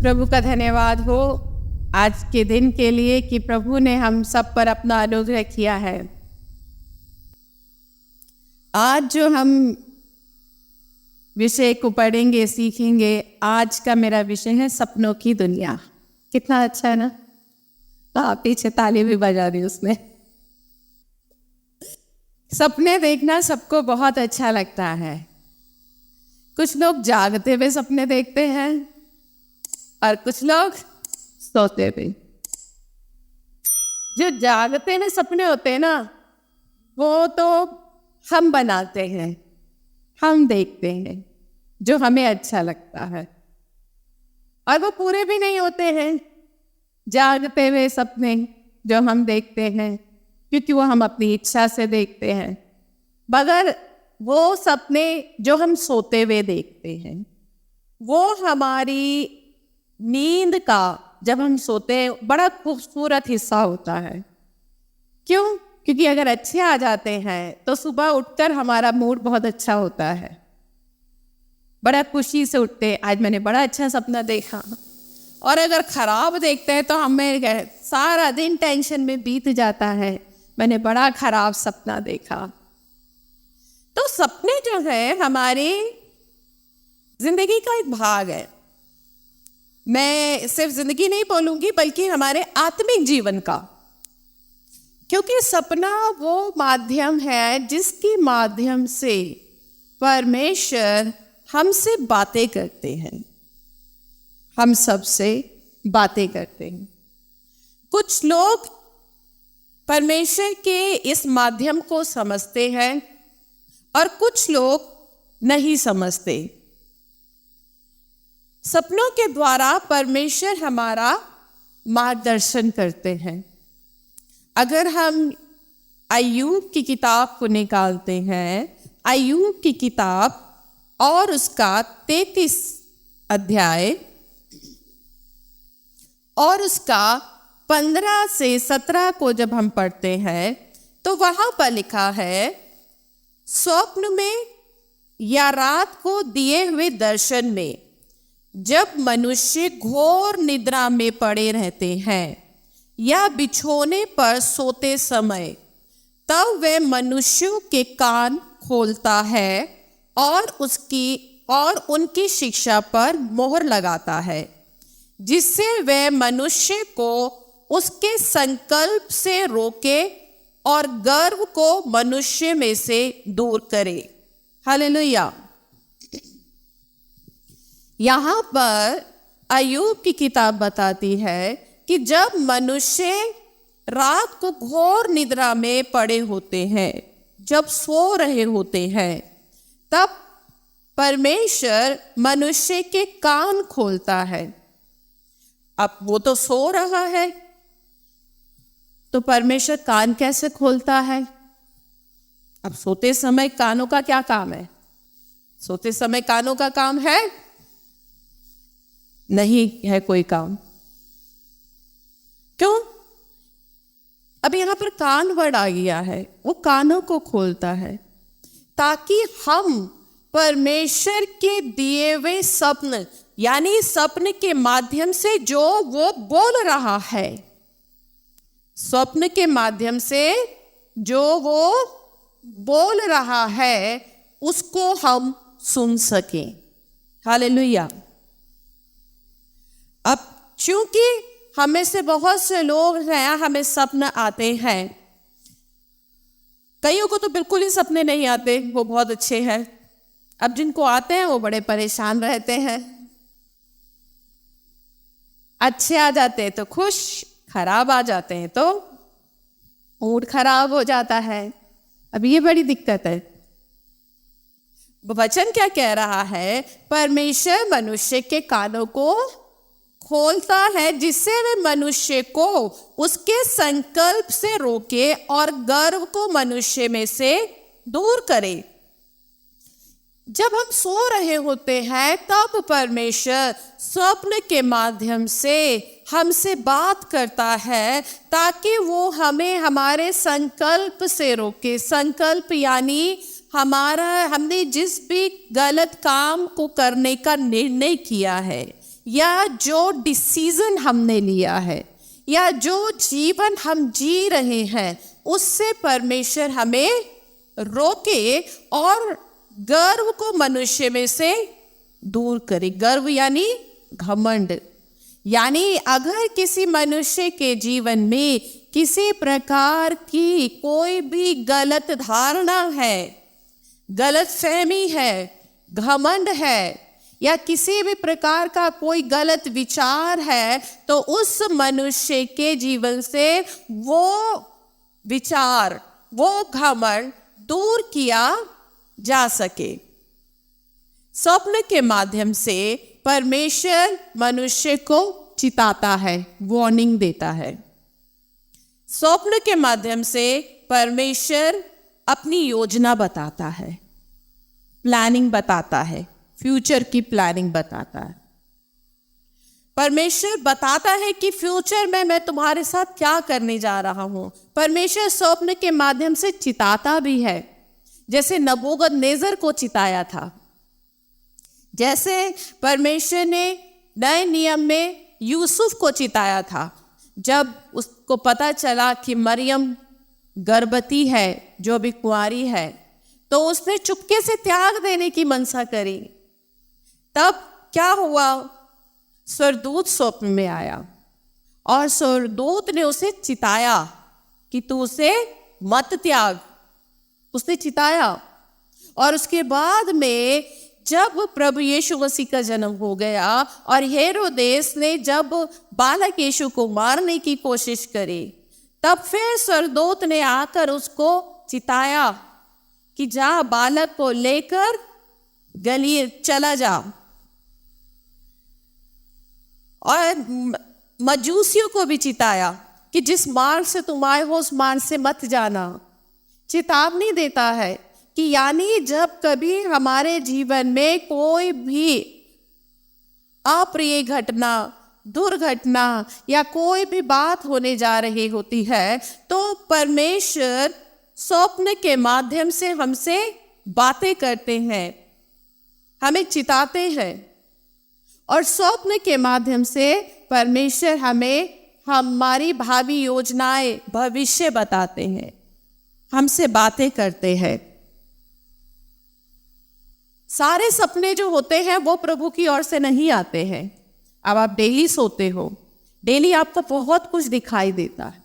प्रभु का धन्यवाद हो आज के दिन के लिए कि प्रभु ने हम सब पर अपना अनुग्रह किया है। आज जो हम विषय को पढ़ेंगे सीखेंगे, आज का मेरा विषय है सपनों की दुनिया। कितना अच्छा है ना। तो आप पीछे ताली भी बजा दी उसमें। सपने देखना सबको बहुत अच्छा लगता है। कुछ लोग जागते हुए सपने देखते हैं और कुछ लोग सोते हुए। जो जागते हुए सपने होते हैं ना, वो तो हम बनाते हैं, हम देखते हैं जो हमें अच्छा लगता है, और वो पूरे भी नहीं होते हैं जागते हुए सपने जो हम देखते हैं, क्योंकि वो हम अपनी इच्छा से देखते हैं। मगर वो सपने जो हम सोते हुए देखते हैं, वो हमारी नींद का, जब हम सोते हैं, बड़ा खूबसूरत हिस्सा होता है। क्यों? क्योंकि अगर अच्छे आ जाते हैं तो सुबह उठकर हमारा मूड बहुत अच्छा होता है, बड़ा खुशी से उठते हैं, आज मैंने बड़ा अच्छा सपना देखा। और अगर खराब देखते हैं तो हमें सारा दिन टेंशन में बीत जाता है, मैंने बड़ा खराब सपना देखा। तो सपने जो है हमारी जिंदगी का एक भाग है। मैं सिर्फ जिंदगी नहीं बोलूंगी बल्कि हमारे आत्मिक जीवन का, क्योंकि सपना वो माध्यम है जिसके माध्यम से परमेश्वर हमसे बातें करते हैं, हम सबसे बातें करते हैं। कुछ लोग परमेश्वर के इस माध्यम को समझते हैं और कुछ लोग नहीं समझते। सपनों के द्वारा परमेश्वर हमारा मार्गदर्शन करते हैं। अगर हम अय्यूब की किताब को निकालते हैं, अय्यूब की किताब और उसका 33 अध्याय और उसका 15 से 17 को जब हम पढ़ते हैं तो वहां पर लिखा है, स्वप्न में या रात को दिए हुए दर्शन में जब मनुष्य घोर निद्रा में पड़े रहते हैं या बिछोने पर सोते समय, तब वह मनुष्यों के कान खोलता है और उनकी शिक्षा पर मोहर लगाता है, जिससे वह मनुष्य को उसके संकल्प से रोके और गर्व को मनुष्य में से दूर करे। हालेलुया। यहाँ पर अय्यूब की किताब बताती है कि जब मनुष्य रात को घोर निद्रा में पड़े होते हैं, जब सो रहे होते हैं, तब परमेश्वर मनुष्य के कान खोलता है। अब वो तो सो रहा है, तो परमेश्वर कान कैसे खोलता है? अब सोते समय कानों का क्या काम है? सोते समय कानों का काम है? नहीं है कोई काम। क्यों? अब यहां पर कान वर्ड आ गया है, वो कानों को खोलता है ताकि हम परमेश्वर के दिए हुए स्वप्न, यानी स्वप्न के माध्यम से जो वो बोल रहा है, स्वप्न के माध्यम से जो वो बोल रहा है, उसको हम सुन सकें। हालेलुया। अब चूंकि हमें से बहुत से लोग हैं, हमें सपन आते हैं, कईयों को तो बिल्कुल ही सपने नहीं आते, वो बहुत अच्छे हैं। अब जिनको आते हैं वो बड़े परेशान रहते हैं। अच्छे आ जाते हैं तो खुश, खराब आ जाते हैं तो मूड खराब हो जाता है। अब ये बड़ी दिक्कत है। वचन क्या कह रहा है? परमेश्वर मनुष्य के कानों को खोलता है, जिससे वे मनुष्य को उसके संकल्प से रोके और गर्व को मनुष्य में से दूर करे। जब हम सो रहे होते हैं तब परमेश्वर स्वप्न के माध्यम से हमसे बात करता है ताकि वो हमें हमारे संकल्प से रोके। संकल्प यानी हमने जिस भी गलत काम को करने का निर्णय किया है या जो डिसीजन हमने लिया है या जो जीवन हम जी रहे हैं उससे परमेश्वर हमें रोके और गर्व को मनुष्य में से दूर करे। गर्व यानी घमंड, यानी अगर किसी मनुष्य के जीवन में किसी प्रकार की कोई भी गलत धारणा है, गलत फहमी है, घमंड है या किसी भी प्रकार का कोई गलत विचार है, तो उस मनुष्य के जीवन से वो विचार, वो घमंड दूर किया जा सके। स्वप्न के माध्यम से परमेश्वर मनुष्य को चिताता है, वार्निंग देता है। स्वप्न के माध्यम से परमेश्वर अपनी योजना बताता है, प्लानिंग बताता है, फ्यूचर की प्लानिंग बताता है। परमेश्वर बताता है कि फ्यूचर में मैं तुम्हारे साथ क्या करने जा रहा हूं। परमेश्वर स्वप्न के माध्यम से चिताता भी है, जैसे नबूकदनेस्सर को चिताया था। जैसे परमेश्वर ने नए नियम में यूसुफ को चिताया था, जब उसको पता चला कि मरियम गर्भवती है, जो भी कुंवारी है, तो उसने चुपके से त्याग देने की मनसा करी। तब क्या हुआ? स्वर्गदूत स्वप्न में आया और स्वर्गदूत ने उसे चिताया कि तू उसे मत त्याग। उसने चिताया और उसके बाद में जब प्रभु यीशु मसीह का जन्म हो गया और हेरोदेस ने जब बालक यीशु को मारने की कोशिश करी, तब फिर स्वर्गदूत ने आकर उसको चिताया कि जा, बालक को लेकर गली चला जा। और मजूसियों को भी चिताया कि जिस मार्ग से तुम आए हो उस मार्ग से मत जाना। चेतावनी देता है कि यानी जब कभी हमारे जीवन में कोई भी अप्रिय घटना, दुर्घटना या कोई भी बात होने जा रही होती है, तो परमेश्वर स्वप्न के माध्यम से हमसे बातें करते हैं, हमें चिताते हैं। और स्वप्न के माध्यम से परमेश्वर हमें हमारी भावी योजनाएं, भविष्य बताते हैं, हमसे बातें करते हैं। सारे सपने जो होते हैं वो प्रभु की ओर से नहीं आते हैं। अब आप डेली सोते हो, डेली आपको बहुत कुछ दिखाई देता है,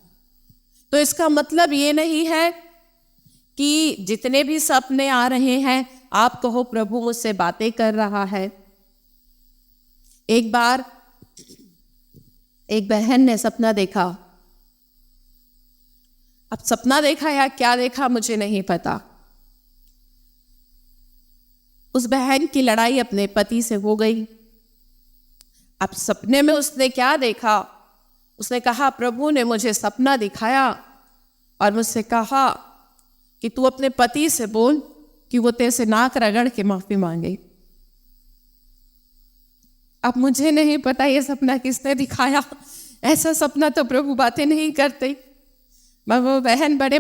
तो इसका मतलब ये नहीं है कि जितने भी सपने आ रहे हैं आप कहो प्रभु मुझसे बातें कर रहा है। एक बार एक बहन ने सपना देखा। अब सपना देखा या क्या देखा मुझे नहीं पता। उस बहन की लड़ाई अपने पति से हो गई। अब सपने में उसने क्या देखा? उसने कहा प्रभु ने मुझे सपना दिखाया और मुझसे कहा कि तू अपने पति से बोल कि वो तेरे से नाक रगड़ के माफी मांगे। अब मुझे नहीं पता ये सपना किसने दिखाया। ऐसा सपना तो प्रभु बातें नहीं करते। वो बहन बड़े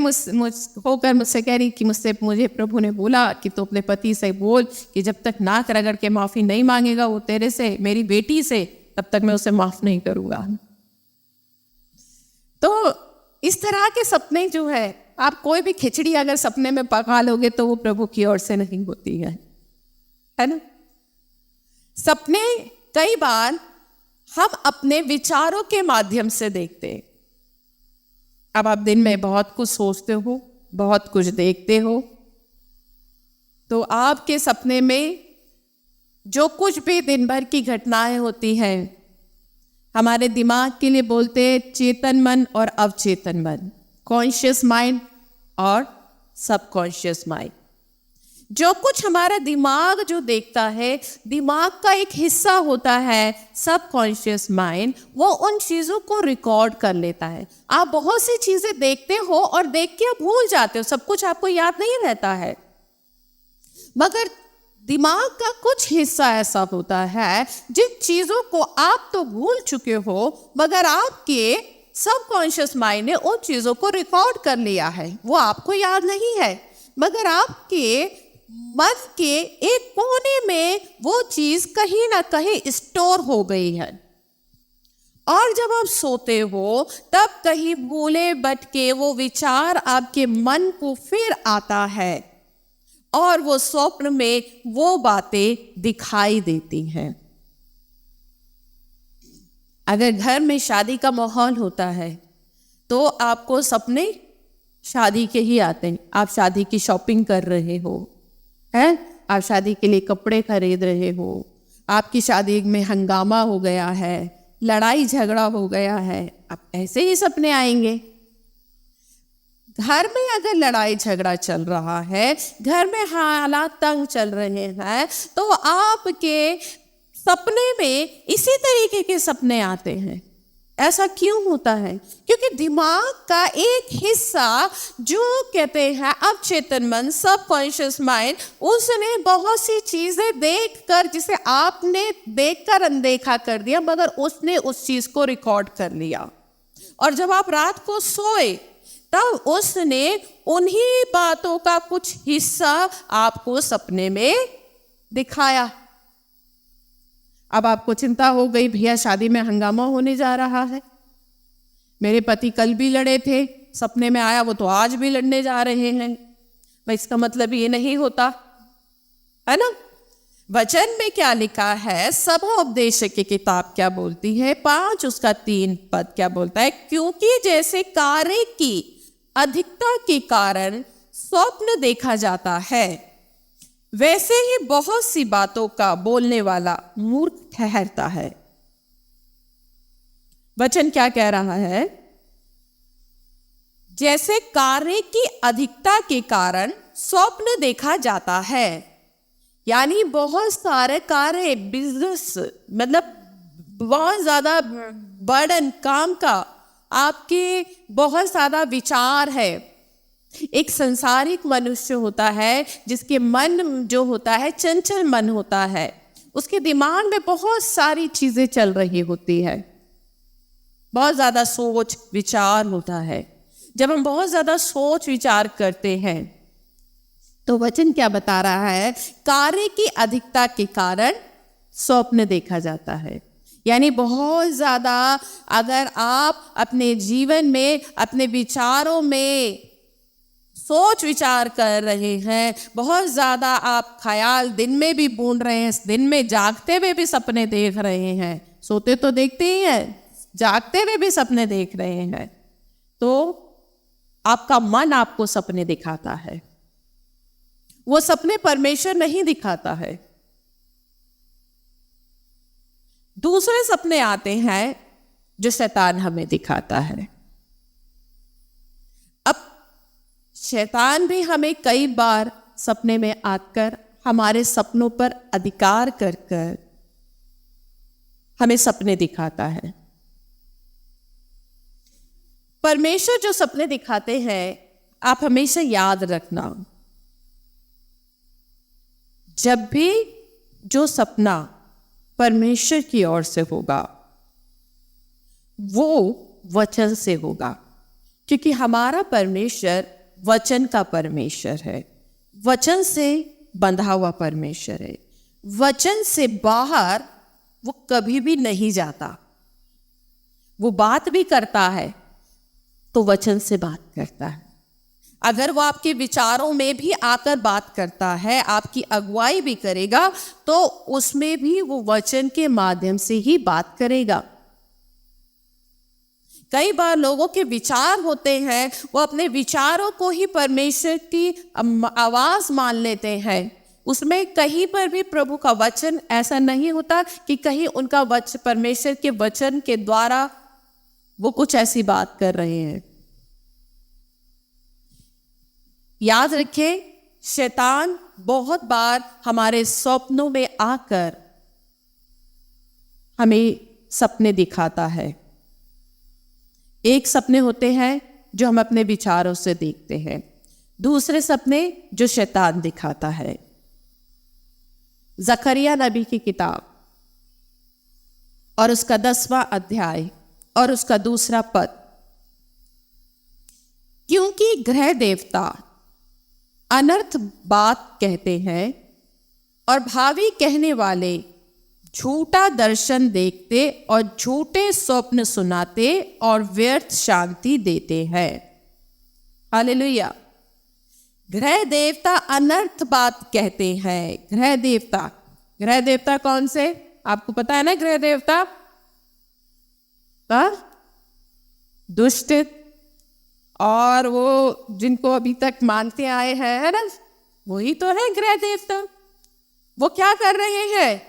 होकर मुझसे कह रही कि मुझे प्रभु ने बोला कि तू अपने पति से बोल कि जब तक नाक रगड़ के माफ़ी नहीं मांगेगा वो तेरे से, मेरी बेटी से, तब तक मैं उसे माफ़ नहीं करूँगा। तो इस तरह के सपने जो है, आप कोई भी खिचड़ी अगर सपने में पका लोगे तो वो प्रभु की ओर से नहीं होती है ना। सपने कई बार हम अपने विचारों के माध्यम से देखते हैं। अब आप दिन में बहुत कुछ सोचते हो, बहुत कुछ देखते हो, तो आपके सपने में जो कुछ भी दिन भर की घटनाएं होती हैं, हमारे दिमाग के लिए बोलते हैं चेतन मन और अवचेतन मन, कॉन्शियस माइंड और सबकॉन्शियस माइंड। जो कुछ हमारा दिमाग जो देखता है, दिमाग का एक हिस्सा होता है सबकॉन्शियस माइंड, वो उन चीज़ों को रिकॉर्ड कर लेता है। आप बहुत सी चीज़ें देखते हो और देख के आप भूल जाते हो, सब कुछ आपको याद नहीं रहता है, मगर दिमाग का कुछ हिस्सा ऐसा होता है जिन चीज़ों को आप तो भूल चुके हो, मगर आपके सबकॉन्शियस माइंड ने उन चीज़ों को रिकॉर्ड कर लिया है। वो आपको याद नहीं है, मगर आपके मन के एक कोने में वो चीज कहीं ना कहीं स्टोर हो गई है, और जब आप सोते हो तब कहीं भूले भटके वो विचार आपके मन को फिर आता है और वो स्वप्न में वो बातें दिखाई देती हैं। अगर घर में शादी का माहौल होता है तो आपको सपने शादी के ही आते हैं। आप शादी की शॉपिंग कर रहे हो, हैं? आप शादी के लिए कपड़े खरीद रहे हो, आपकी शादी में हंगामा हो गया है, लड़ाई झगड़ा हो गया है, अब ऐसे ही सपने आएंगे। घर में अगर लड़ाई झगड़ा चल रहा है, घर में हालात तंग चल रहे हैं, तो आपके सपने में इसी तरीके के सपने आते हैं। ऐसा क्यों होता है? क्योंकि दिमाग का एक हिस्सा जो कहते हैं अवचेतन मन, सबकॉन्शियस माइंड, उसने बहुत सी चीजें देखकर, जिसे आपने देखकर अनदेखा कर दिया, मगर उसने उस चीज को रिकॉर्ड कर लिया। और जब आप रात को सोए तब उसने उन्हीं बातों का कुछ हिस्सा आपको सपने में दिखाया। अब आपको चिंता हो गई, भैया शादी में हंगामा होने जा रहा है, मेरे पति कल भी लड़े थे, सपने में आया वो तो आज भी लड़ने जा रहे हैं। भाई इसका मतलब ये नहीं होता है ना। वचन में क्या लिखा है, सभोपदेश की किताब क्या बोलती है, 5 उसका 3 पद क्या बोलता है, क्योंकि जैसे कार्य की अधिकता के कारण स्वप्न देखा जाता है, वैसे ही बहुत सी बातों का बोलने वाला मूर्ख ठहरता है। वचन क्या कह रहा है? जैसे कार्य की अधिकता के कारण स्वप्न देखा जाता है, यानी बहुत सारे कार्य, बिजनेस, मतलब बहुत ज्यादा बर्डन काम का, आपके बहुत ज्यादा विचार है। एक संसारिक मनुष्य होता है जिसके मन जो होता है चंचल मन होता है, उसके दिमाग में बहुत सारी चीजें चल रही होती है, बहुत ज्यादा सोच विचार होता है। जब हम बहुत ज्यादा सोच विचार करते हैं तो वचन क्या बता रहा है, कार्य की अधिकता के कारण स्वप्न देखा जाता है। यानी बहुत ज्यादा अगर आप अपने जीवन में, अपने विचारों में सोच विचार कर रहे हैं, बहुत ज्यादा आप ख्याल दिन में भी बूंद रहे हैं, दिन में जागते हुए भी सपने देख रहे हैं, सोते तो देखते ही हैं, जागते हुए भी सपने देख रहे हैं, तो आपका मन आपको सपने दिखाता है। वो सपने परमेश्वर नहीं दिखाता है। दूसरे सपने आते हैं जो शैतान हमें दिखाता है। अब शैतान भी हमें कई बार सपने में आकर हमारे सपनों पर अधिकार कर कर हमें सपने दिखाता है। परमेश्वर जो सपने दिखाते हैं, आप हमेशा याद रखना, जब भी जो सपना परमेश्वर की ओर से होगा वो वचन से होगा, क्योंकि हमारा परमेश्वर वचन का परमेश्वर है, वचन से बंधा हुआ परमेश्वर है। वचन से बाहर वो कभी भी नहीं जाता। वो बात भी करता है तो वचन से बात करता है। अगर वो आपके विचारों में भी आकर बात करता है, आपकी अगुवाई भी करेगा, तो उसमें भी वो वचन के माध्यम से ही बात करेगा। कई बार लोगों के विचार होते हैं, वो अपने विचारों को ही परमेश्वर की आवाज मान लेते हैं। उसमें कहीं पर भी प्रभु का वचन ऐसा नहीं होता कि कहीं उनका वचन, परमेश्वर के वचन के द्वारा वो कुछ ऐसी बात कर रहे हैं। याद रखें, शैतान बहुत बार हमारे स्वप्नों में आकर हमें सपने दिखाता है। एक सपने होते हैं जो हम अपने विचारों से देखते हैं, दूसरे सपने जो शैतान दिखाता है। जकरिया नबी की किताब और उसका 10वां अध्याय और उसका 2 पद, क्योंकि ग्रह देवता अनर्थ बात कहते हैं और भावी कहने वाले झूठा दर्शन देखते और झूठे स्वप्न सुनाते और व्यर्थ शांति देते हैं। हालेलुया। ग्रह देवता अनर्थ बात कहते हैं। ग्रह देवता कौन से? आपको पता है ना ग्रह देवता? दुष्ट और वो जिनको अभी तक मानते आए हैं, है ना, वही तो है ग्रह देवता। वो क्या कर रहे हैं?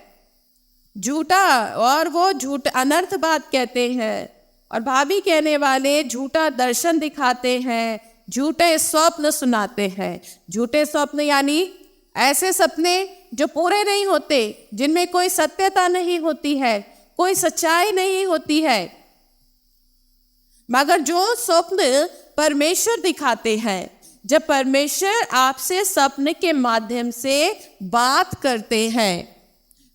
झूठा, और वो झूठ अनर्थ बात कहते हैं और भाभी कहने वाले झूठा दर्शन दिखाते हैं, झूठे स्वप्न सुनाते हैं। झूठे स्वप्न यानी ऐसे सपने जो पूरे नहीं होते, जिनमें कोई सत्यता नहीं होती है, कोई सच्चाई नहीं होती है। मगर जो स्वप्न परमेश्वर दिखाते हैं, जब परमेश्वर आपसे स्वप्न के माध्यम से बात करते हैं,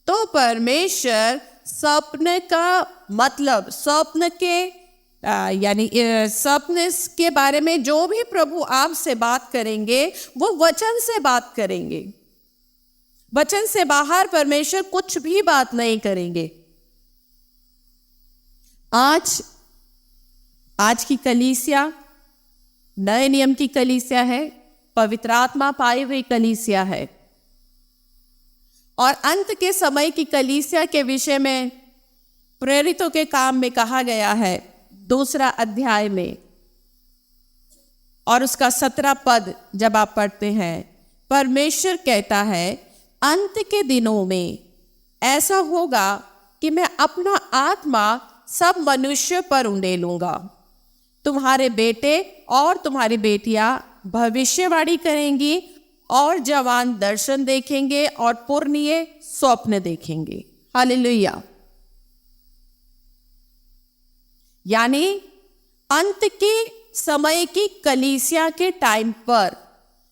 तो परमेश्वर स्वप्न का मतलब, स्वप्न के यानी स्वप्न के बारे में जो भी प्रभु आपसे बात करेंगे वो वचन से बात करेंगे। वचन से बाहर परमेश्वर कुछ भी बात नहीं करेंगे। आज की कलीसिया नए नियम की कलीसिया है, पवित्र आत्मा पाई हुई कलीसिया है। और अंत के समय की कलीसिया के विषय में प्रेरितों के काम में कहा गया है 2 अध्याय में, और उसका 17 पद जब आप पढ़ते हैं, परमेश्वर कहता है अंत के दिनों में ऐसा होगा कि मैं अपना आत्मा सब मनुष्य पर उंडेलूंगा। तुम्हारे बेटे और तुम्हारी बेटियां भविष्यवाणी करेंगी और जवान दर्शन देखेंगे और पुरनिये स्वप्न देखेंगे। हालेलुया। यानी अंत के समय की कलीसिया के टाइम पर,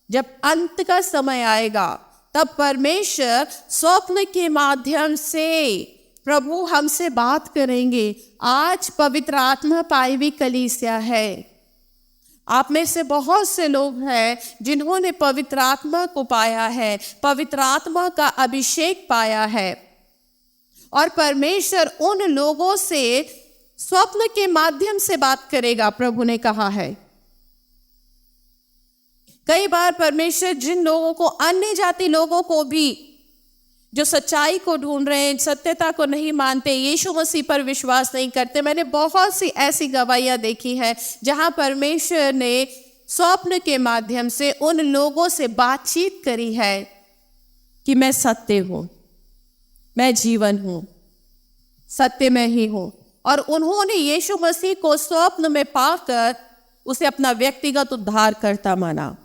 जब अंत का समय आएगा, तब परमेश्वर स्वप्न के माध्यम से प्रभु हमसे बात करेंगे। आज पवित्र आत्मा पाई हुई कलीसिया है। आप में से बहुत से लोग हैं जिन्होंने पवित्र आत्मा को पाया है, पवित्र आत्मा का अभिषेक पाया है, और परमेश्वर उन लोगों से स्वप्न के माध्यम से बात करेगा, प्रभु ने कहा है। कई बार परमेश्वर जिन लोगों को, अन्य जाति लोगों को भी, जो सच्चाई को ढूंढ रहे हैं, सत्यता को नहीं मानते, यीशु मसीह पर विश्वास नहीं करते, मैंने बहुत सी ऐसी गवाहियां देखी है जहां परमेश्वर ने स्वप्न के माध्यम से उन लोगों से बातचीत करी है कि मैं सत्य हूं, मैं जीवन हूं, सत्य में ही हूं। और उन्होंने यीशु मसीह को स्वप्न में पाकर उसे अपना व्यक्तिगत उद्धारकर्ता माना।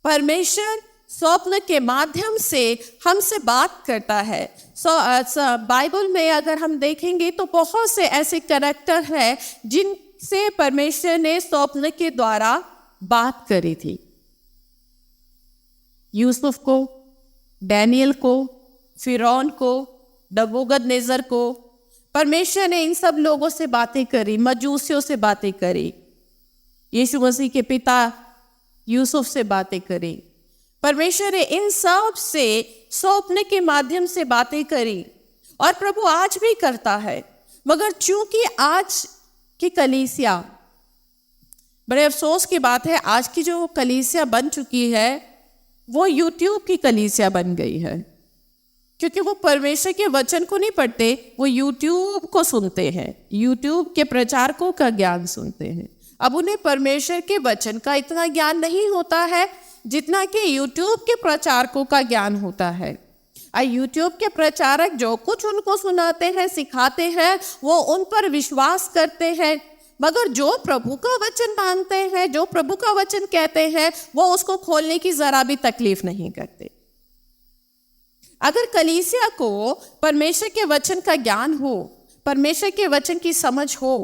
परमेश्वर स्वप्न के माध्यम से हमसे बात करता है। बाइबल में अगर हम देखेंगे तो बहुत से ऐसे कैरेक्टर हैं जिनसे परमेश्वर ने स्वप्न के द्वारा बात करी थी। यूसुफ को, डैनियल को, फिरौन को, नबूकदनेस्सर को, परमेश्वर ने इन सब लोगों से बातें करी, मजूसियों से बातें करी। यीशु मसीह के पिता यूसुफ से बातें करी। परमेश्वर ने इन सब से स्वप्न के माध्यम से बातें करी, और प्रभु आज भी करता है। मगर चूंकि आज की कलीसिया, बड़े अफसोस की बात है, आज की जो कलीसिया बन चुकी है वो यूट्यूब की कलीसिया बन गई है, क्योंकि वो परमेश्वर के वचन को नहीं पढ़ते, वो यूट्यूब को सुनते हैं, यूट्यूब के प्रचारकों का ज्ञान सुनते हैं। अब उन्हें परमेश्वर के वचन का इतना ज्ञान नहीं होता है जितना कि यूट्यूब के प्रचारकों का ज्ञान होता है। यूट्यूब के प्रचारक जो कुछ उनको सुनाते हैं, सिखाते हैं, वो उन पर विश्वास करते हैं, मगर जो प्रभु का वचन मानते हैं, जो प्रभु का वचन कहते हैं, वो उसको खोलने की जरा भी तकलीफ नहीं करते। अगर कलीसिया को परमेश्वर के वचन का ज्ञान हो, परमेश्वर के वचन की समझ हो,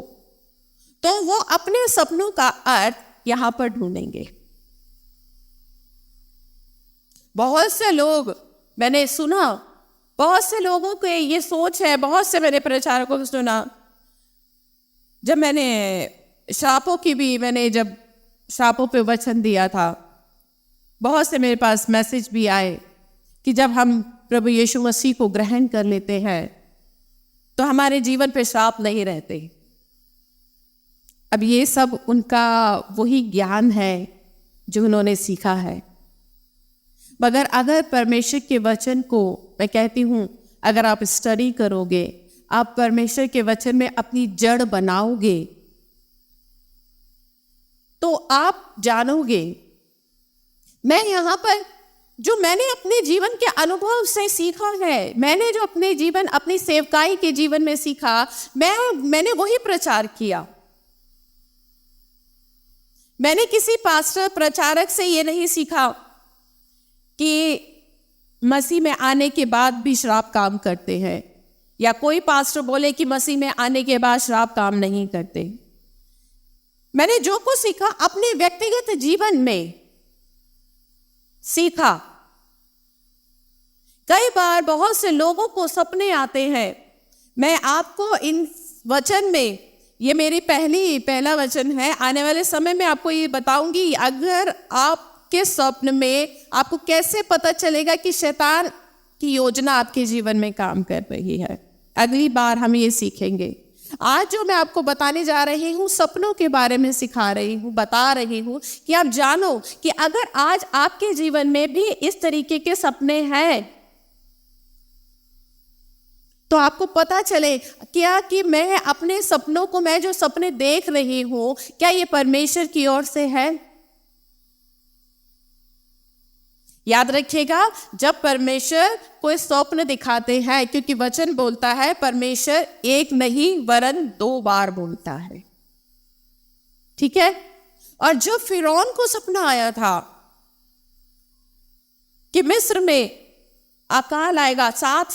तो वो अपने सपनों का अर्थ यहां पर ढूंढेंगे। बहुत से लोग, मैंने सुना, बहुत से लोगों को ये सोच है, बहुत से मेरे प्रचारकों को सुना, जब मैंने श्रापों की भी मैंने जब श्रापों पे वचन दिया था, बहुत से मेरे पास मैसेज भी आए कि जब हम प्रभु यीशु मसीह को ग्रहण कर लेते हैं तो हमारे जीवन पे श्राप नहीं रहते। अब ये सब उनका वही ज्ञान है जो उन्होंने सीखा है, मगर अगर परमेश्वर के वचन को, मैं कहती हूँ, अगर आप स्टडी करोगे, आप परमेश्वर के वचन में अपनी जड़ बनाओगे, तो आप जानोगे। मैं यहाँ पर जो मैंने अपने जीवन के अनुभव से सीखा है, मैंने जो अपने जीवन, अपनी सेवकाई के जीवन में सीखा, मैंने वही प्रचार किया। मैंने किसी पास्टर प्रचारक से ये नहीं सीखा कि मसीह में आने के बाद भी श्राप काम करते हैं, या कोई पास्टर बोले कि मसीह में आने के बाद श्राप काम नहीं करते। मैंने जो कुछ सीखा अपने व्यक्तिगत जीवन में सीखा। कई बार बहुत से लोगों को सपने आते हैं। मैं आपको इन वचन में, ये मेरी पहला वचन है, आने वाले समय में आपको ये बताऊंगी, अगर आपके स्वप्न में आपको कैसे पता चलेगा कि शैतान की योजना आपके जीवन में काम कर रही है। अगली बार हम ये सीखेंगे। आज जो मैं आपको बताने जा रही हूँ, सपनों के बारे में सिखा रही हूँ, बता रही हूँ कि आप जानो कि अगर आज आपके जीवन में भी इस तरीके के सपने हैं तो आपको पता चले क्या कि मैं अपने सपनों को, मैं जो सपने देख रही हूँ, क्या ये परमेश्वर की ओर से है। याद रखिएगा, जब परमेश्वर कोई स्वप्न दिखाते हैं, क्योंकि वचन बोलता है परमेश्वर एक नहीं वरन 2 बार बोलता है, ठीक है। और जब फिरौन को सपना आया था कि मिस्र में अकाल आएगा, 7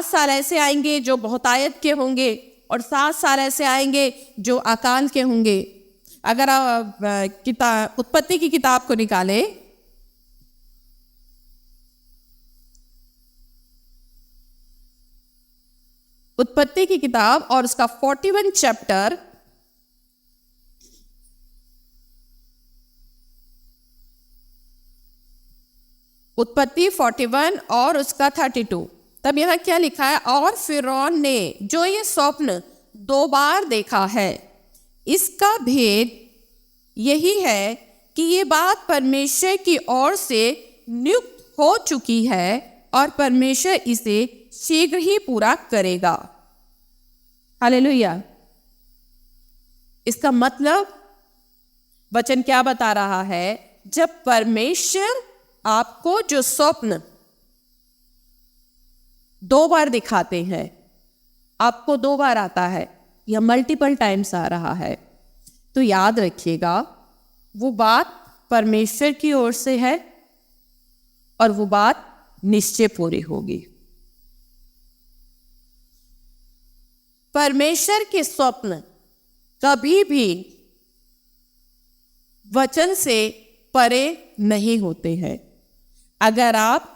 साल ऐसे आएंगे जो बहुतायत के होंगे, और 7 साल ऐसे आएंगे जो अकाल के होंगे। अगर आप उत्पत्ति की किताब को निकाले, उत्पत्ति की किताब और उसका 41 चैप्टर, उत्पत्ति 41 और उसका 32, तब यहाँ क्या लिखा है, और फिरौन ने जो ये स्वप्न 2 बार देखा है, इसका भेद यही है कि ये बात परमेश्वर की ओर से नियुक्त हो चुकी है और परमेश्वर इसे शीघ्र ही पूरा करेगा। हालेलुया। इसका मतलब वचन क्या बता रहा है, जब परमेश्वर आपको जो स्वप्न 2 बार दिखाते हैं, आपको 2 बार आता है या मल्टीपल टाइम्स आ रहा है, तो याद रखिएगा वो बात परमेश्वर की ओर से है और वो बात निश्चय पूरी होगी। परमेश्वर के स्वप्न कभी भी वचन से परे नहीं होते हैं। अगर आप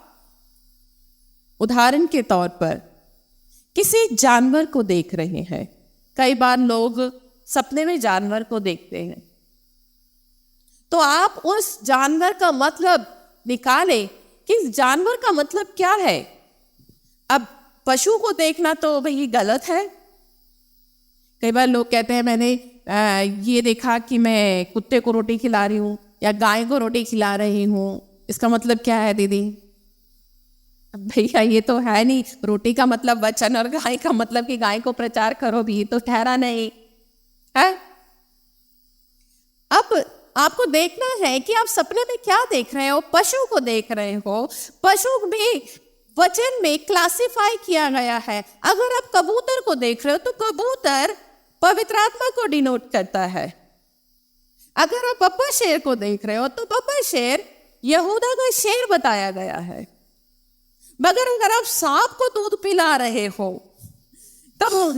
उदाहरण के तौर पर किसी जानवर को देख रहे हैं, कई बार लोग सपने में जानवर को देखते हैं, तो आप उस जानवर का मतलब निकालें कि इस जानवर का मतलब क्या है। अब पशु को देखना तो भाई गलत है। कई बार लोग कहते हैं मैंने ये देखा कि मैं कुत्ते को रोटी खिला रही हूँ या गाय को रोटी खिला रही हूँ, इसका मतलब क्या है दीदी? भैया ये तो है नहीं, रोटी का मतलब वचन और गाय का मतलब कि गाय को प्रचार करो भी, तो ठहरा नहीं है। अब आपको देखना है कि आप सपने में क्या देख रहे हो। पशु को देख रहे हो, पशु भी वचन में क्लासिफाई किया गया है। अगर आप कबूतर को देख रहे हो तो कबूतर पवित्र आत्मा को डिनोट करता है। अगर आप बब्बर शेर को देख रहे हो तो बब्बर शेर यहूदा का शेर बताया गया है। मगर अगर आप सांप को दूध पिला रहे हो तो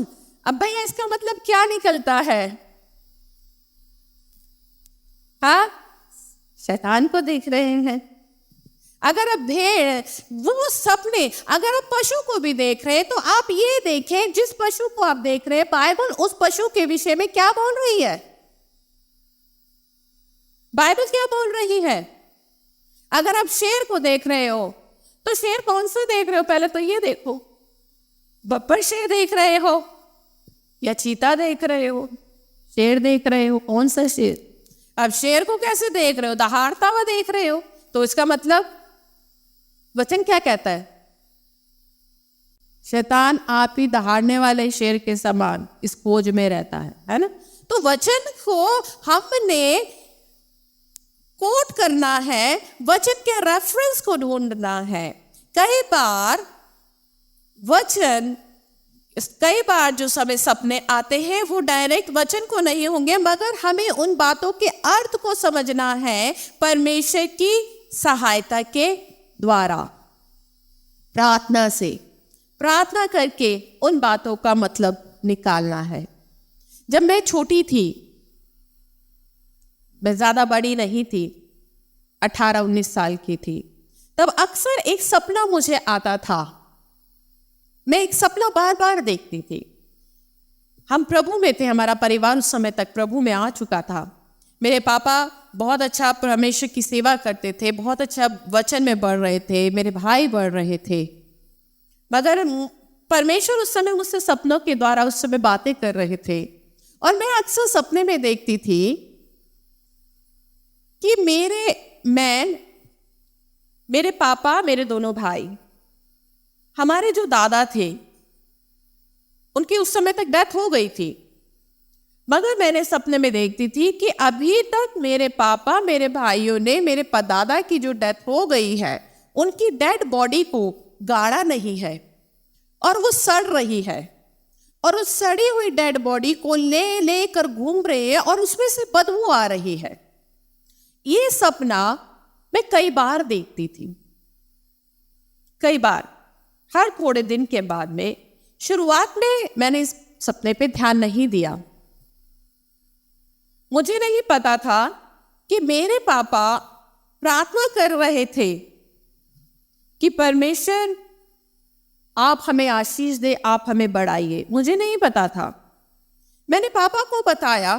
अब भैया इसका मतलब क्या निकलता है? हाँ, शैतान को देख रहे हैं। अगर आप भेड़, वो सपने, अगर आप पशु को भी देख रहे हैं तो आप ये देखें, जिस पशु को आप देख रहे हैं बाइबल उस पशु के विषय में क्या बोल रही है? बाइबल क्या बोल रही है? अगर आप शेर को देख रहे हो तो शेर कौन सा देख रहे हो? पहले तो ये देखो, बब्बर शेर देख रहे हो या चीता देख रहे हो? शेर देख रहे हो, कौन सा शेर? अब शेर को कैसे देख रहे हो? दहाड़ता हुआ देख रहे हो। तो इसका मतलब वचन क्या कहता है? शैतान आप ही दहाड़ने वाले शेर के समान इस खोज में रहता है ना? तो वचन को हमने कोट करना है, वचन के रेफरेंस को ढूंढना है। कई बार जो हमें सपने आते हैं वो डायरेक्ट वचन को नहीं होंगे, मगर हमें उन बातों के अर्थ को समझना है परमेश्वर की सहायता के द्वारा, प्रार्थना से, प्रार्थना करके उन बातों का मतलब निकालना है। जब मैं छोटी थी, मैं ज्यादा बड़ी नहीं थी, 18-19 साल की थी, तब अक्सर एक सपना मुझे आता था। मैं एक सपना बार बार देखती थी। हम प्रभु में थे, हमारा परिवार उस समय तक प्रभु में आ चुका था। मेरे पापा बहुत अच्छा परमेश्वर की सेवा करते थे, बहुत अच्छा वचन में बढ़ रहे थे, मेरे भाई बढ़ रहे थे, मगर परमेश्वर उस समय मुझसे सपनों के द्वारा उस समय बातें कर रहे थे। और मैं अक्सर सपने में देखती थी कि मेरे पापा, मेरे दोनों भाई, हमारे जो दादा थे उनकी उस समय तक डेथ हो गई थी, मगर मैंने सपने में देखती थी कि अभी तक मेरे पापा, मेरे भाइयों ने मेरे दादा की जो डेथ हो गई है उनकी डेड बॉडी को गाड़ा नहीं है और वो सड़ रही है, और उस सड़ी हुई डेड बॉडी को ले कर घूम रहे हैं और उसमें से बदबू आ रही है। ये सपना मैं कई बार देखती थी, कई बार, हर थोड़े दिन के बाद में। शुरुआत में मैंने इस सपने पे ध्यान नहीं दिया। मुझे नहीं पता था कि मेरे पापा प्रार्थना कर रहे थे कि परमेश्वर आप हमें आशीष दे, आप हमें बढ़ाइए। मुझे नहीं पता था। मैंने पापा को बताया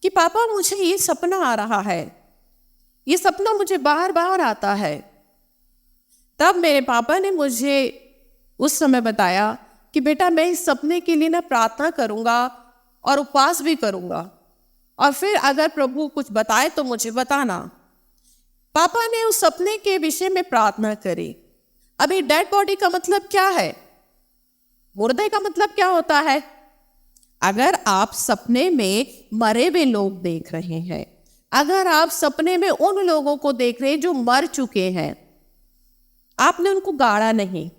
कि पापा मुझे ये सपना आ रहा है, ये सपना मुझे बार बार आता है। तब मेरे पापा ने मुझे उस समय बताया कि बेटा मैं इस सपने के लिए ना प्रार्थना करूंगा और उपवास भी करूंगा, और फिर अगर प्रभु कुछ बताए तो मुझे बताना। पापा ने उस सपने के विषय में प्रार्थना करी। अभी डेड बॉडी का मतलब क्या है? मुर्दे का मतलब क्या होता है? अगर आप सपने में मरे हुए लोग देख रहे हैं, अगर आप सपने में उन लोगों को देख रहे हैं जो मर चुके हैं, आपने उनको गाड़ा नहीं,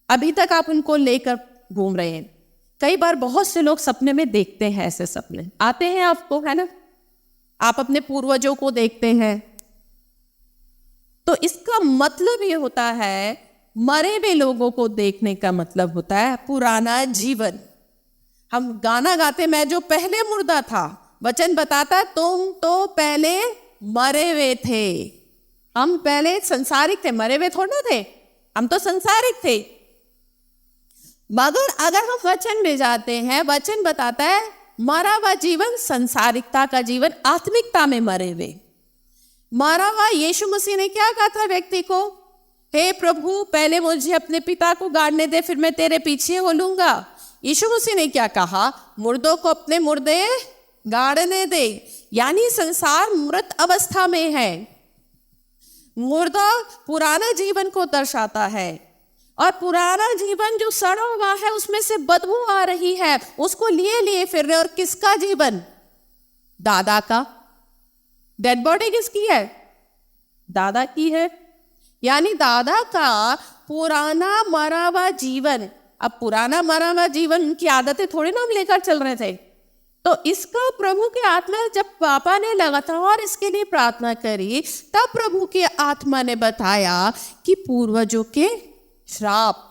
अभी तक आप उनको लेकर घूम रहे हैं। कई बार बहुत से लोग सपने में देखते हैं, ऐसे सपने आते हैं आपको, है ना? आप अपने पूर्वजों को देखते हैं, तो इसका मतलब ये होता है, मरे हुए लोगों को देखने का मतलब होता है पुराना जीवन। हम गाना गाते, मैं जो पहले मुर्दा था, वचन बताता तुम तो पहले मरे हुए थे। हम पहले संसारिक थे, मरे हुए थोड़ा थे, हम तो संसारिक थे। मगर अगर हम वचन में जाते हैं, वचन बताता है मरा हुआ जीवन संसारिकता का जीवन, आत्मिकता में मरे हुए। मरा हुआ यीशु मसीह ने क्या कहा था व्यक्ति को? हे प्रभु पहले मुझे अपने पिता को गाड़ने दे, फिर मैं तेरे पीछे हो लूंगा। यीशु मसीह ने क्या कहा? मुर्दों को अपने मुर्दे गाड़ने दे। यानी संसार मृत अवस्था में है। मुर्दा पुराना जीवन को दर्शाता है, और पुराना जीवन जो सड़ा हुआ है उसमें से बदबू आ रही है, उसको लिए फिर रहे। और किसका जीवन? दादा का। डेड बॉडी किसकी है? दादा की है। यानी दादा का पुराना मरा हुआ जीवन। अब पुराना मरा हुआ जीवन, उनकी आदतें थोड़ी ना हम लेकर चल रहे थे। तो इसका प्रभु के आत्मा, जब पापा ने लगातार इसके लिए प्रार्थना करी, तब प्रभु के आत्मा ने बताया कि पूर्वजों के श्राप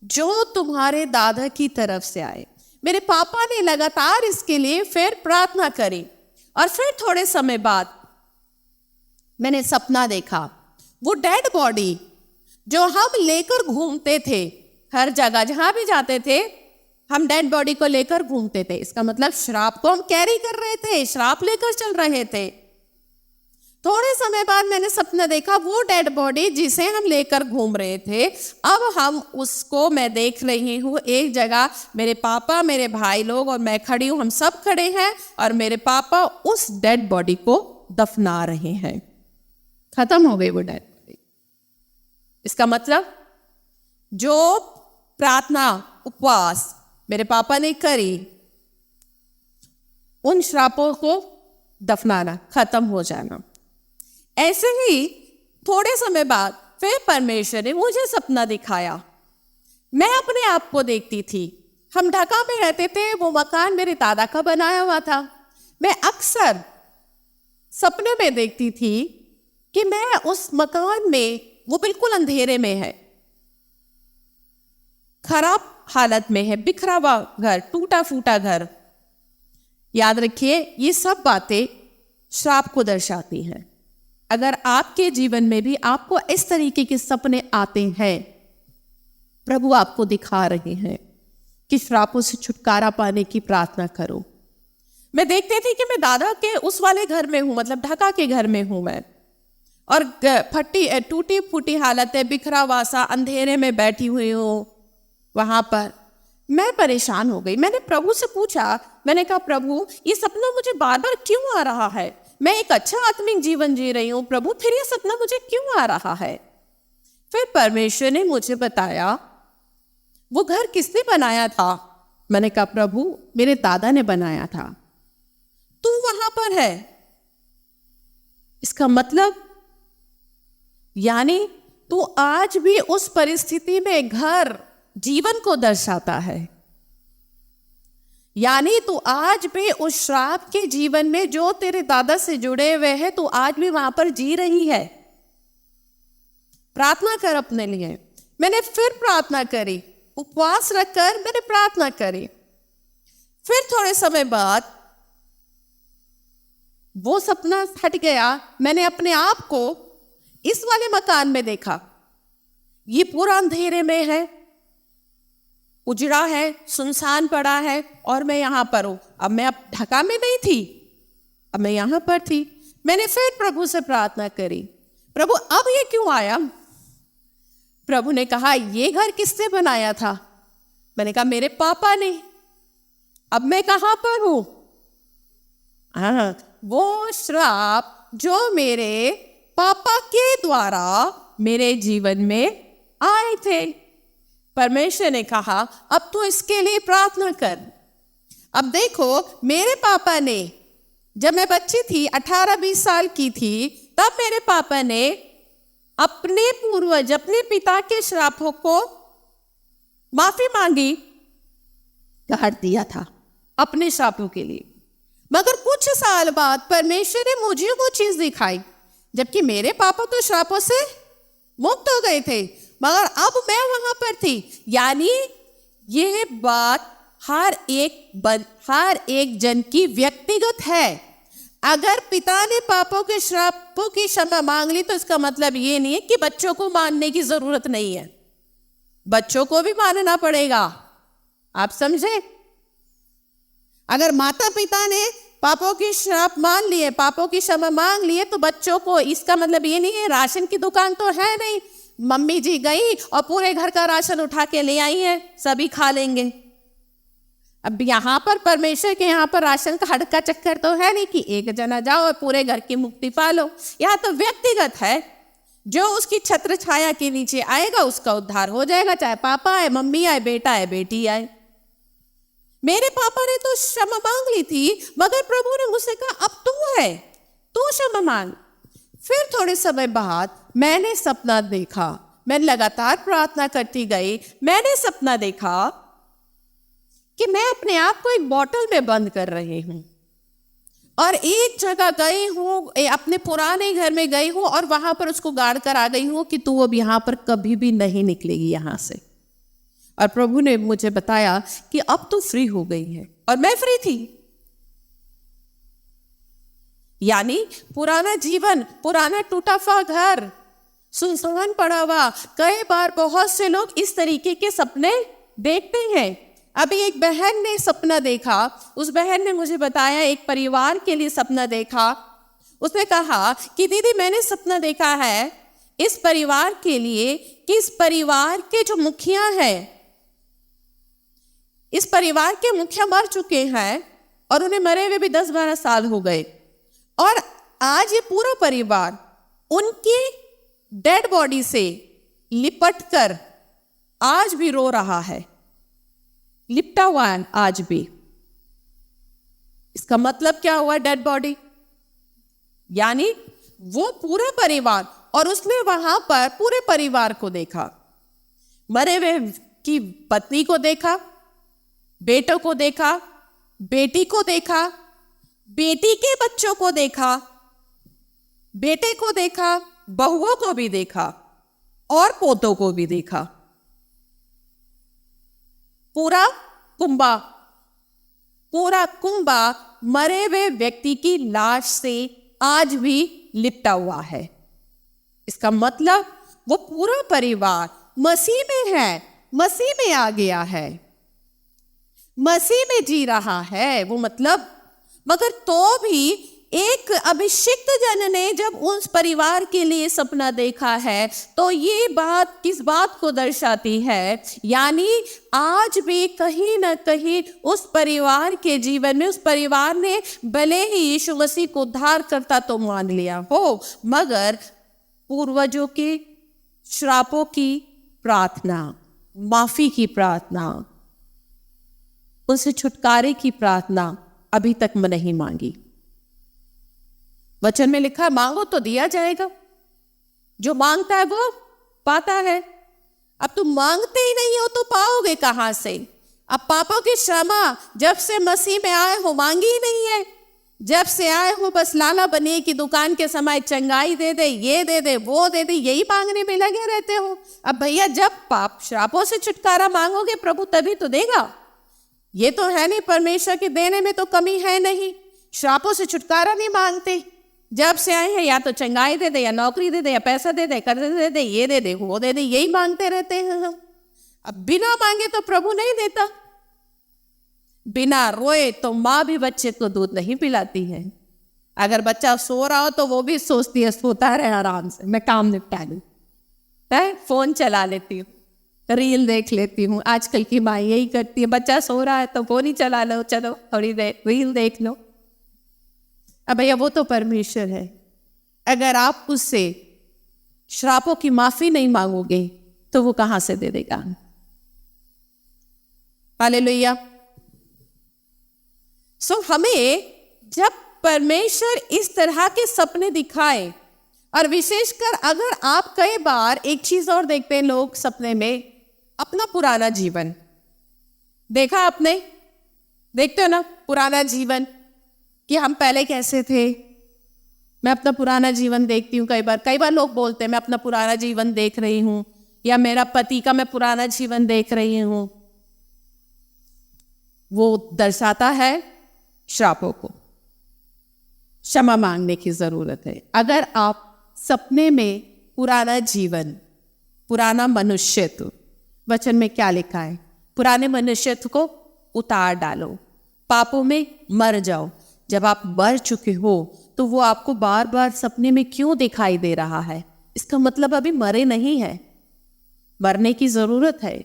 जो तुम्हारे दादा की तरफ से आए। मेरे पापा ने लगातार इसके लिए फिर प्रार्थना करी, और फिर थोड़े समय बाद मैंने सपना देखा। वो डेड बॉडी जो हम लेकर घूमते थे, हर जगह जहां भी जाते थे हम डेड बॉडी को लेकर घूमते थे। इसका मतलब श्राप को हम कैरी कर रहे थे, श्राप लेकर चल रहे थे। थोड़े समय बाद मैंने सपना देखा, वो डेड बॉडी जिसे हम लेकर घूम रहे थे, अब हम उसको, मैं देख रही हूँ एक जगह, मेरे पापा, मेरे भाई लोग और मैं खड़ी हूँ, हम सब खड़े हैं और मेरे पापा उस डेड बॉडी को दफना रहे हैं। खत्म हो गई वो डेड बॉडी। इसका मतलब जो प्रार्थना उपवास मेरे पापा ने करी, उन श्रापों को दफनाना, खत्म हो जाना। ऐसे ही थोड़े समय बाद फिर परमेश्वर ने मुझे सपना दिखाया। मैं अपने आप को देखती थी। हम ढाका में रहते थे, वो मकान मेरे दादा का बनाया हुआ था। मैं अक्सर सपने में देखती थी कि मैं उस मकान में, वो बिल्कुल अंधेरे में है, खराब हालत में है, बिखरा हुआ घर, टूटा फूटा घर। याद रखिए, ये सब बातें श्राप को दर्शाती हैं। अगर आपके जीवन में भी आपको इस तरीके के सपने आते हैं, प्रभु आपको दिखा रहे हैं कि श्रापों से छुटकारा पाने की प्रार्थना करो। मैं देखती थी कि मैं दादा के उस वाले घर में हूं, मतलब ढाका के घर में हूं मैं, और टूटी फूटी हालत है, बिखरा हुआ सा, अंधेरे में बैठी हुई हूं वहां पर। मैं परेशान हो गई। मैंने प्रभु से पूछा, मैंने कहा प्रभु, ये सपना मुझे बार बार क्यों आ रहा है? मैं एक अच्छा आत्मिक जीवन जी रही हूँ प्रभु, फिर ये सपना मुझे क्यों आ रहा है? फिर परमेश्वर ने मुझे बताया वो घर किसने बनाया था। मैंने कहा प्रभु, मेरे दादा ने बनाया था। तू वहां पर है, इसका मतलब यानी तू आज भी उस परिस्थिति में, घर जीवन को दर्शाता है, यानी तू आज भी उस श्राप के जीवन में जो तेरे दादा से जुड़े हुए हैं, तू आज भी वहां पर जी रही है। प्रार्थना कर अपने लिए। मैंने फिर प्रार्थना करी, उपवास रखकर मैंने प्रार्थना करी। फिर थोड़े समय बाद वो सपना हट गया। मैंने अपने आप को इस वाले मकान में देखा। ये पूरा अंधेरे में है, उजड़ा है, सुनसान पड़ा है, और मैं यहां पर हूं। अब मैं ढाका में नहीं थी, अब मैं यहां पर थी। मैंने फिर प्रभु से प्रार्थना करी, प्रभु अब ये क्यों आया? प्रभु ने कहा ये घर किसने बनाया था? मैंने कहा मेरे पापा ने। अब मैं कहां पर हूं? हाँ, वो श्राप जो मेरे पापा के द्वारा मेरे जीवन में आए थे। परमेश्वर ने कहा अब तो इसके लिए प्रार्थना कर। अब देखो, मेरे पापा ने, जब मैं बच्ची थी, 18-20 साल की थी, तब मेरे पापा ने अपने पूर्वज, अपने पिता के श्रापों को माफी मांगी, काट दिया था अपने श्रापों के लिए। मगर कुछ साल बाद परमेश्वर ने मुझे वो चीज दिखाई, जबकि मेरे पापा तो श्रापों से मुक्त हो गए थे, मगर अब मैं वहां पर थी। यानी यह बात हर एक जन की व्यक्तिगत है। अगर पिता ने पापों के श्रापों की क्षमा मांग ली, तो इसका मतलब ये नहीं है कि बच्चों को मानने की जरूरत नहीं है। बच्चों को भी मानना पड़ेगा। आप समझे? अगर माता पिता ने पापों की श्राप मान लिए, पापों की क्षमा मांग लिए, तो बच्चों को, इसका मतलब ये नहीं है राशन की दुकान तो है नहीं, मम्मी जी गई और पूरे घर का राशन उठा के ले आई है, सभी खा लेंगे। अब यहाँ पर परमेश्वर के यहाँ पर राशन का हड़ का चक्कर तो है नहीं कि एक जना जाओ और पूरे घर की मुक्ति पालो। यहाँ तो व्यक्तिगत है, जो उसकी छत्र छाया के नीचे आएगा उसका उद्धार हो जाएगा, चाहे पापा आए, मम्मी आए, बेटा आए, बेटी आए। मेरे पापा ने तो क्षमा मांग ली थी, मगर प्रभु ने मुझसे कहा अब तू है, तू क्षमा मांग। फिर थोड़े समय बाद मैंने सपना देखा। मैं लगातार प्रार्थना करती गई। मैंने सपना देखा कि मैं अपने आप को एक बोतल में बंद कर रही हूं और एक जगह गई हूं, अपने पुराने घर में गई हूं और वहां पर उसको गाड़ कर आ गई हूं कि तू अब यहां पर कभी भी नहीं निकलेगी यहां से। और प्रभु ने मुझे बताया कि अब तू फ्री हो गई है, और मैं फ्री थी। यानी पुराना जीवन, पुराना टूटा हुआ घर, सुनसान पड़ा हुआ। कई बार बहुत से लोग इस तरीके के सपने देखते हैं। अभी एक बहन ने सपना देखा, उस बहन ने मुझे बताया एक परिवार के लिए सपना देखा। उसने कहा कि दीदी मैंने सपना देखा है इस परिवार के लिए कि इस परिवार के जो मुखिया है, इस परिवार के मुखिया मर चुके हैं और उन्हें मरे हुए भी 10-12 साल हो गए, और आज ये पूरा परिवार उनकी डेड बॉडी से लिपट कर आज भी रो रहा है, लिपटा हुआ है आज भी। इसका मतलब क्या हुआ? डेड बॉडी यानी वो पूरा परिवार, और उसने वहां पर पूरे परिवार को देखा। मरे हुए की पत्नी को देखा, बेटों को देखा, बेटी को देखा, बेटी के बच्चों को देखा, बेटे को देखा, बहुओं को भी देखा और पोतों को भी देखा। पूरा कुंबा मरे हुए व्यक्ति की लाश से आज भी लिपटा हुआ है। इसका मतलब वो पूरा परिवार मसीह में है, मसीह में आ गया है, मसीह में जी रहा है वो। मतलब मगर तो भी एक अभिषिक्त जन ने जब उस परिवार के लिए सपना देखा है तो ये बात किस बात को दर्शाती है? यानी आज भी कहीं ना कहीं उस परिवार के जीवन में, उस परिवार ने भले ही यीशु मसीह को उद्धार करता तो मान लिया हो, मगर पूर्वजों के श्रापों की प्रार्थना, माफी की प्रार्थना, उनसे छुटकारे की प्रार्थना अभी तक नहीं मांगी। वचन में लिखा है मांगो तो दिया जाएगा, जो मांगता है वो पाता है। अब तुम मांगते ही नहीं हो तो पाओगे कहां से? अब पापों की क्षमा जब से मसीह में आए हो मांगी ही नहीं है। जब से आए हो बस लाला बनिए की दुकान के समय चंगाई दे दे, ये दे दे, वो दे दे, यही मांगने में लगे रहते हो। अब भैया जब पाप श्रापों से छुटकारा मांगोगे प्रभु तभी तो देगा। ये तो है नहीं, परमेश्वर के देने में तो कमी है नहीं। श्रापों से छुटकारा नहीं मांगते। जब से आए हैं या तो चंगाई दे दे, या नौकरी दे दे, या पैसा दे दे, कर्ज दे दे, ये दे दे, वो दे दे, यही मांगते रहते हैं हम। अब बिना मांगे तो प्रभु नहीं देता। बिना रोए तो माँ भी बच्चे को दूध नहीं पिलाती है। अगर बच्चा सो रहा हो तो वो भी सोचती है सोता रहे आराम से, मैं काम निपटा लूं, फोन चला लेती हूँ, रील देख लेती हूँ। आजकल की माँ यही करती है, बच्चा सो रहा है तो फोन ही चला लो, चलो थोड़ी देर रील देख लो। अब भैया वो तो परमेश्वर है। अगर आप उससे श्रापों की माफी नहीं मांगोगे तो वो कहां से दे देगा? हालेलुया। सो हमें जब परमेश्वर इस तरह के सपने दिखाए, और विशेषकर अगर आप कई बार एक चीज और देखते हैं लोग सपने में, अपना पुराना जीवन देखा आपने, देखते हो ना पुराना जीवन कि हम पहले कैसे थे। मैं अपना पुराना जीवन देखती हूँ। कई बार लोग बोलते हैं मैं अपना पुराना जीवन देख रही हूँ, या मेरा पति का मैं पुराना जीवन देख रही हूँ। वो दर्शाता है श्रापों को। क्षमा मांगने की जरूरत है। अगर आप सपने में पुराना जीवन, पुराना मनुष्यत्व, वचन में क्या लिखा है? पुराने मनुष्यत्व को उतार डालो, पापों में मर जाओ। जब आप मर चुके हो तो वो आपको बार बार सपने में क्यों दिखाई दे रहा है? इसका मतलब अभी मरे नहीं है, मरने की जरूरत है।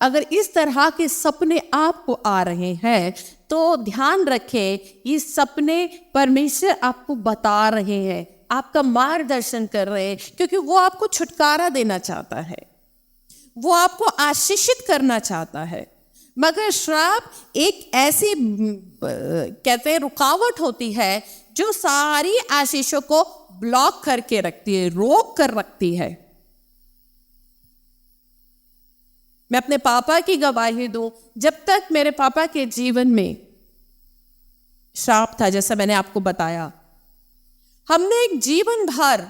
अगर इस तरह के सपने आपको आ रहे हैं तो ध्यान रखें, ये सपने परमेश्वर आपको बता रहे हैं, आपका मार्गदर्शन कर रहे हैं, क्योंकि वो आपको छुटकारा देना चाहता है, वो आपको आशीषित करना चाहता है। मगर श्राप एक ऐसी कहते हैं रुकावट होती है जो सारी आशीषों को ब्लॉक करके रखती है, रोक कर रखती है। मैं अपने पापा की गवाही दूं, जब तक मेरे पापा के जीवन में श्राप था, जैसा मैंने आपको बताया, हमने एक जीवन भर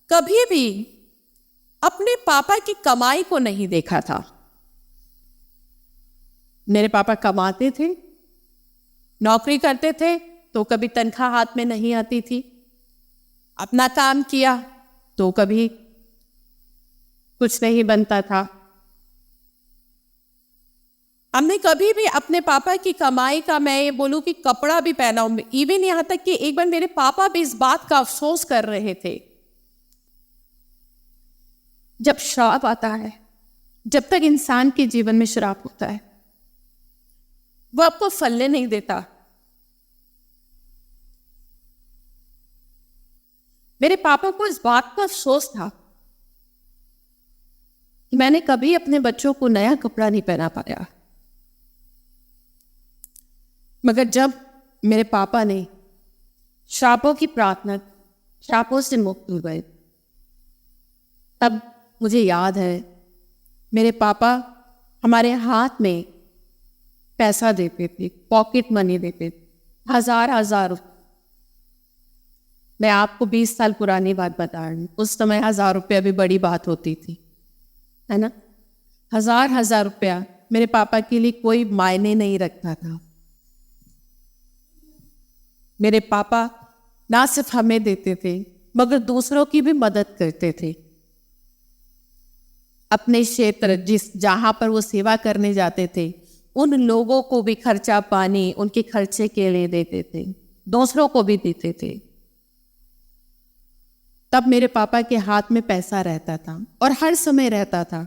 कभी भी अपने पापा की कमाई को नहीं देखा था। मेरे पापा कमाते थे, नौकरी करते थे, तो कभी तनख्वाह हाथ में नहीं आती थी। अपना काम किया, तो कभी कुछ नहीं बनता था। हमने कभी भी अपने पापा की कमाई का, मैं ये बोलूं कि कपड़ा भी पहना हूं, इवन यहां तक कि एक बार मेरे पापा भी इस बात का अफसोस कर रहे थे, जब श्राप आता है, जब तक इंसान के जीवन में श्राप होता है, वो आपको फलने नहीं देता। मेरे पापा को इस बात का अफसोस था कि मैंने कभी अपने बच्चों को नया कपड़ा नहीं पहना पाया। मगर जब मेरे पापा ने श्रापों की प्रार्थना, श्रापों से मुक्त हो गए, तब मुझे याद है मेरे पापा हमारे हाथ में पैसा देते थे, पॉकेट मनी देते थे, 1000 रुपये। मैं आपको 20 साल पुरानी बात बता रही हूँ, उस समय 1000 रुपया भी बड़ी बात होती थी, है ना। 1000 रुपया मेरे पापा के लिए कोई मायने नहीं रखता था। मेरे पापा ना सिर्फ हमें देते थे मगर दूसरों की भी मदद करते थे। अपने क्षेत्र जहां पर वो सेवा करने जाते थे, उन लोगों को भी खर्चा पानी उनके खर्चे के लिए देते थे, दूसरों को भी देते थे। तब मेरे पापा के हाथ में पैसा रहता था और हर समय रहता था।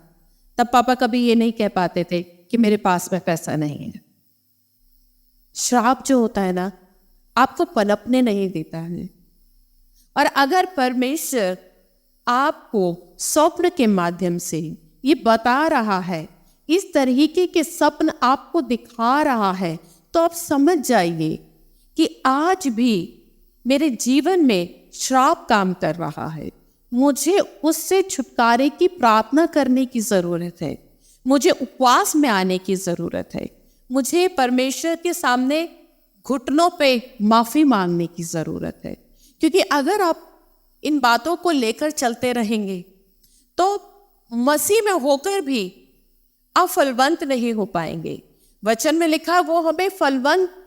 तब पापा कभी ये नहीं कह पाते थे कि मेरे पास में पैसा नहीं है। श्राप जो होता है ना, आपको पनपने नहीं देता है। और अगर परमेश्वर आपको स्वप्न के माध्यम से ये बता रहा है, इस तरीके के स्वप्न आपको दिखा रहा है, तो आप समझ जाइए कि आज भी मेरे जीवन में श्राप काम कर रहा है। मुझे उससे छुटकारे की प्रार्थना करने की ज़रूरत है, मुझे उपवास में आने की ज़रूरत है, मुझे परमेश्वर के सामने घुटनों पे माफ़ी मांगने की ज़रूरत है। क्योंकि अगर आप इन बातों को लेकर चलते रहेंगे तो मसीह में होकर भी आप फलवंत नहीं हो पाएंगे। वचन में लिखा वो हमें फलवंत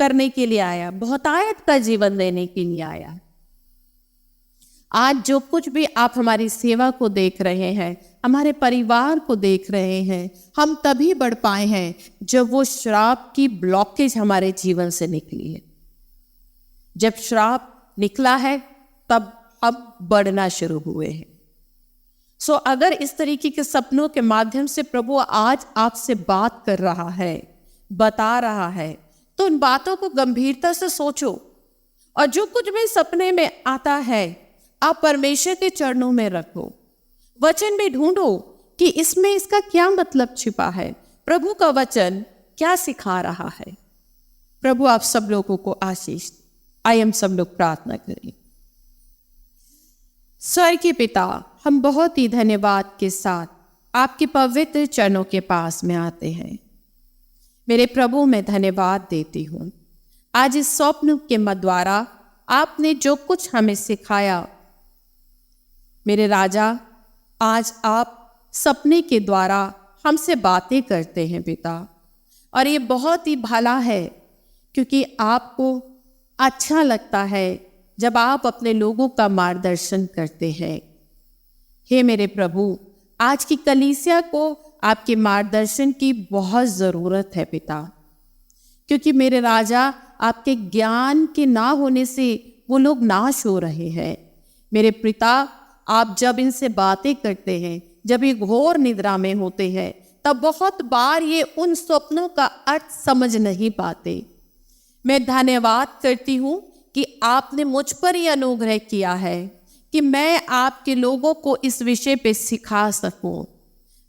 करने के लिए आया, बहुतायत का जीवन देने के लिए आया। आज जो कुछ भी आप हमारी सेवा को देख रहे हैं, हमारे परिवार को देख रहे हैं, हम तभी बढ़ पाए हैं जब वो श्राप की ब्लॉकेज हमारे जीवन से निकली है। जब श्राप निकला है तब हम बढ़ना शुरू हुए हैं। सो अगर इस तरीके के सपनों के माध्यम से प्रभु आज आपसे बात कर रहा है, बता रहा है, तो उन बातों को गंभीरता से सोचो। और जो कुछ भी सपने में आता है आप परमेश्वर के चरणों में रखो, वचन में ढूंढो कि इसमें इसका क्या मतलब छिपा है, प्रभु का वचन क्या सिखा रहा है। प्रभु आप सब लोगों को आशीष। आइए हम सब लोग प्रार्थना करें। स्वर्गीय पिता, हम बहुत ही धन्यवाद के साथ आपके पवित्र चरणों के पास में आते हैं। मेरे प्रभु मैं धन्यवाद देती हूँ, आज इस स्वप्न के द्वारा आपने जो कुछ हमें सिखाया। मेरे राजा, आज आप सपने के द्वारा हमसे बातें करते हैं पिता, और ये बहुत ही भला है क्योंकि आपको अच्छा लगता है जब आप अपने लोगों का मार्गदर्शन करते हैं। हे मेरे प्रभु, आज की कलीसिया को आपके मार्गदर्शन की बहुत ज़रूरत है पिता, क्योंकि मेरे राजा आपके ज्ञान के ना होने से वो लोग नाश हो रहे हैं। मेरे पिता, आप जब इनसे बातें करते हैं, जब ये घोर निद्रा में होते हैं, तब बहुत बार ये उन स्वप्नों का अर्थ समझ नहीं पाते। मैं धन्यवाद करती हूँ कि आपने मुझ पर ये अनुग्रह किया है कि मैं आपके लोगों को इस विषय पे सिखा सकूं।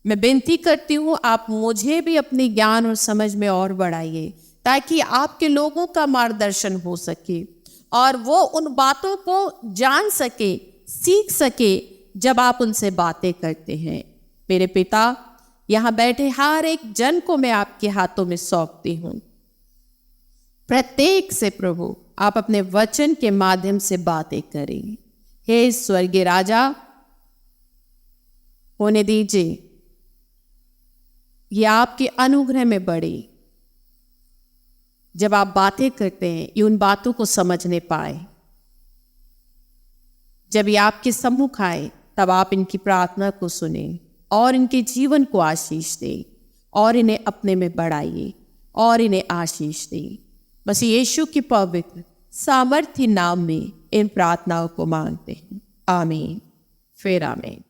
मैं विनती करती हूँ आप मुझे भी अपने ज्ञान और समझ में और बढ़ाइए, ताकि आपके लोगों का मार्गदर्शन हो सके और वो उन बातों को जान सके, सीख सके जब आप उनसे बातें करते हैं। मेरे पिता, यहाँ बैठे हर एक जन को मैं आपके हाथों में सौंपती हूँ। प्रत्येक से प्रभु आप अपने वचन के माध्यम से बातें करें। हे स्वर्गीय राजा, होने दीजिए ये आपके अनुग्रह में बढ़े। जब आप बातें करते हैं ये उन बातों को समझने पाए जब ये आपके सम्मुख आए तब आप इनकी प्रार्थना को सुने और इनके जीवन को आशीष दें और इन्हें अपने में बढ़ाइए और इन्हें आशीष दें। मसीह यीशु की पवित्र सामर्थ्य नाम में इन प्रार्थनाओं को मांगते हैं। आमीन फिर आमीन।